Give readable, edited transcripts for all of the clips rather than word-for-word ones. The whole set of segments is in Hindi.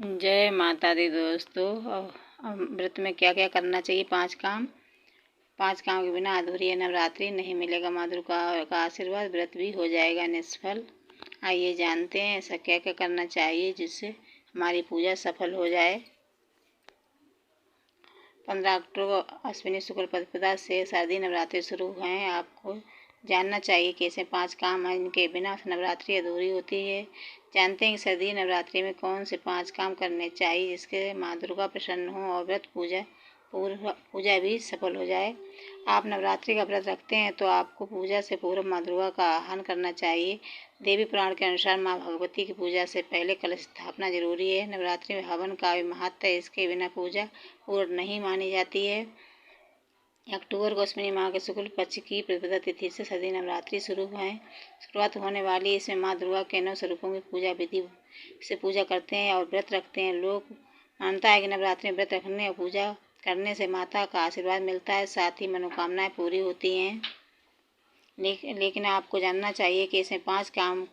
जय माता दी दोस्तों। व्रत में क्या क्या करना चाहिए? 5 काम के बिना अधूरी है नवरात्रि। नहीं मिलेगा माँ दुर्गा का आशीर्वाद, व्रत भी हो जाएगा निष्फल। आइए जानते हैं ऐसा क्या क्या करना चाहिए जिससे हमारी पूजा सफल हो जाए। 15 अक्टूबर अश्विनी शुक्ल प्रतिपदा से शारदीय नवरात्रि शुरू हुए हैं। आपको जानना चाहिए कि ऐसे 5 काम हैं इनके बिना नवरात्रि अधूरी होती है। जानते हैं कि शारदीय नवरात्रि में कौन से 5 काम करने चाहिए जिसके माँ दुर्गा प्रसन्न हो और व्रत पूजा भी सफल हो जाए। आप नवरात्रि का व्रत रखते हैं तो आपको पूजा से पूर्व माँ दुर्गा का आह्वान करना चाहिए। देवी पुराण के अनुसार माँ भगवती की पूजा से पहले कलश स्थापना जरूरी है। नवरात्रि में हवन का भी महत्व है, इसके बिना पूजा पूर्ण नहीं मानी जाती है। अक्टूबर को अश्विनी माह के शुक्ल पक्ष की प्रतिपदा तिथि से शारदीय नवरात्रि शुरुआत होने वाली। इसमें माँ दुर्गा के 9 स्वरूपों की पूजा विधि से पूजा करते हैं और व्रत रखते हैं। लोग मानता है कि नवरात्रि में व्रत रखने और पूजा करने से माता का आशीर्वाद मिलता है, साथ ही मनोकामनाएं पूरी होती हैं। लेकिन आपको जानना चाहिए कि इसमें 5 काम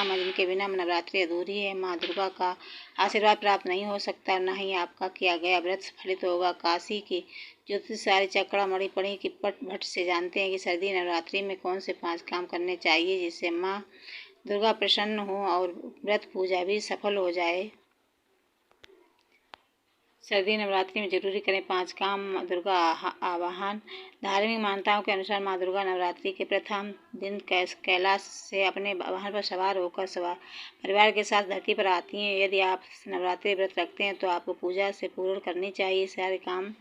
हैं जिनके बिना नवरात्रि अधूरी है। माँ दुर्गा का आशीर्वाद प्राप्त नहीं हो सकता, न ही आपका किया गया व्रत फलित होगा। काशी की ज्योतिषाचार्य चक्रामणि पढ़ी की भट्ट से जानते हैं कि शारदीय नवरात्रि में कौन से 5 काम करने चाहिए जिससे माँ दुर्गा प्रसन्न हो और व्रत पूजा भी सफल हो जाए। शारदीय नवरात्रि में जरूरी करें 5 काम। माँ दुर्गा आवाहन। धार्मिक मान्यताओं के अनुसार माँ दुर्गा नवरात्रि के प्रथम दिन कैलाश से अपने वाहन पर सवार होकर परिवार के साथ धरती पर आती हैं। यदि आप नवरात्रि व्रत रखते हैं तो आपको पूजा से पूर्ण करनी चाहिए। सारे काम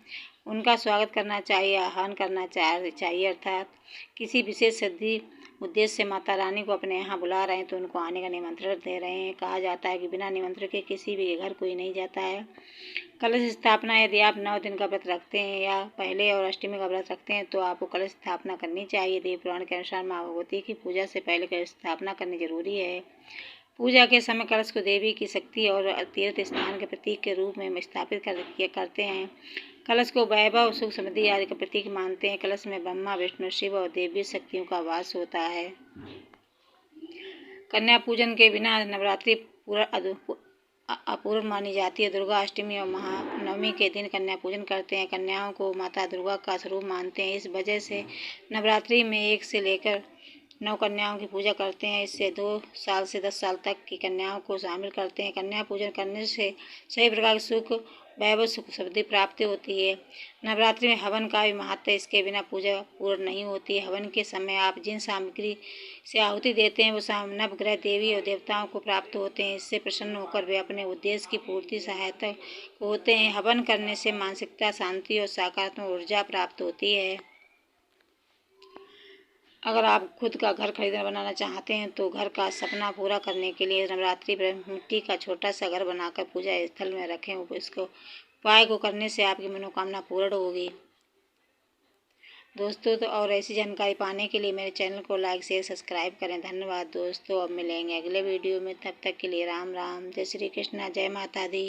उनका स्वागत करना चाहिए, आह्वान करना चाहिए, अर्थात किसी विशेष सिद्धि उद्देश्य से माता रानी को अपने यहाँ बुला रहे हैं तो उनको आने का निमंत्रण दे रहे हैं। कहा जाता है कि बिना निमंत्रण के किसी भी घर कोई नहीं जाता है। कलश स्थापना। यदि आप 9 दिन का व्रत रखते हैं या पहले और अष्टमी का व्रत रखते हैं तो आपको कलश स्थापना करनी चाहिए। देव पुराण के अनुसार माँ भगवती की पूजा से पहले कलश स्थापना करनी जरूरी है। पूजा के समय कलश को देवी की शक्ति और तीर्थ स्नान के प्रतीक के रूप में स्थापित करते हैं। कलश को वैभव, सुख, समृद्धि आदि का प्रतीक मानते हैं। कलश में ब्रह्मा, विष्णु, शिव और देवी शक्तियों का वास होता है। कन्या पूजन के बिना नवरात्रि अपूर्ण मानी जाती है। दुर्गा अष्टमी और महानवमी के दिन कन्या पूजन करते हैं। कन्याओं को माता दुर्गा का स्वरूप मानते हैं। इस वजह से नवरात्रि में 1 से लेकर 9 कन्याओं की पूजा करते हैं। इससे 2 साल से 10 साल तक की कन्याओं को शामिल करते हैं। कन्या पूजन करने से सभी प्रकार के सुख, वैभव, सुख, समृद्धि प्राप्त होती है। नवरात्रि में हवन का भी महत्व है, इसके बिना पूजा पूर्ण नहीं होती है। हवन के समय आप जिन सामग्री से आहुति देते हैं वो नवग्रह, देवी और देवताओं को प्राप्त होते हैं। इससे प्रसन्न होकर वे अपने उद्देश्य की पूर्ति सहायता होते हैं। हवन करने से मानसिकता शांति और सकारात्मक ऊर्जा प्राप्त होती है। अगर आप खुद का घर बनाना चाहते हैं तो घर का सपना पूरा करने के लिए नवरात्रि पर मिट्टी का छोटा सा घर बनाकर पूजा स्थल में रखें। इसको उपाय को करने से आपकी मनोकामना पूर्ण होगी। दोस्तों तो और ऐसी जानकारी पाने के लिए मेरे चैनल को लाइक, शेयर, सब्सक्राइब करें। धन्यवाद दोस्तों। अब मिलेंगे अगले वीडियो में, तब तक के लिए राम राम। जय श्री कृष्णा। जय माता दी।